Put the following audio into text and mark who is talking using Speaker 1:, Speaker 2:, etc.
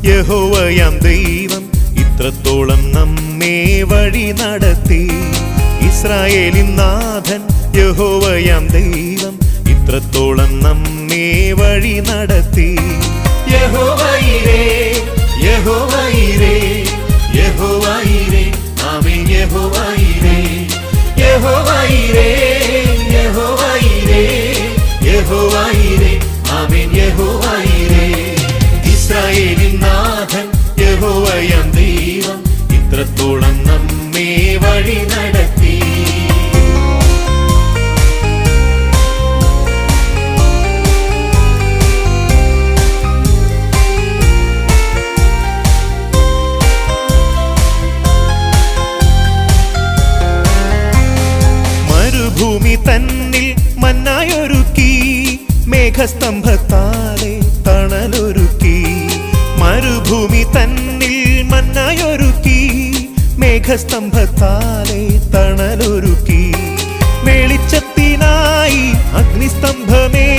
Speaker 1: യഹോവയാം ദൈവം ഇത്രത്തോളം നമ്മെ വഴി നടത്തി. ഇസ്രായേലിൻ നാഥൻ യഹോവയാം ദൈവം ഇത്രത്തോളം നമ്മെ വഴി നടത്തി. യഹോവയിരേ യഹോവയിരേ യഹോവയിരേ ആമേൻ. യഹോവയിരേ യഹോവയിരേ യഹോവയിരേ യഹോവയിരേ ആമേൻ. യഹോവയിരേ ഇസ്രായേലിൻ നാഥൻ യഹോവയാം ദൈവം ഇത്രത്തോളം നമ്മെ വഴി നടത്തി. മരുഭൂമി തന്നിൽ മന്നായൊരുക്കി, മേഘസ്തംഭത്താലെ തണലൊരുക്കി. മരുഭൂമി തന്നിൽ മന്നായൊരുക്കി, മേഘസ്തംഭത്താലെ തണലൊരുക്കി. വെളിച്ചത്തിനായി അഗ്നിസ്തംഭമേ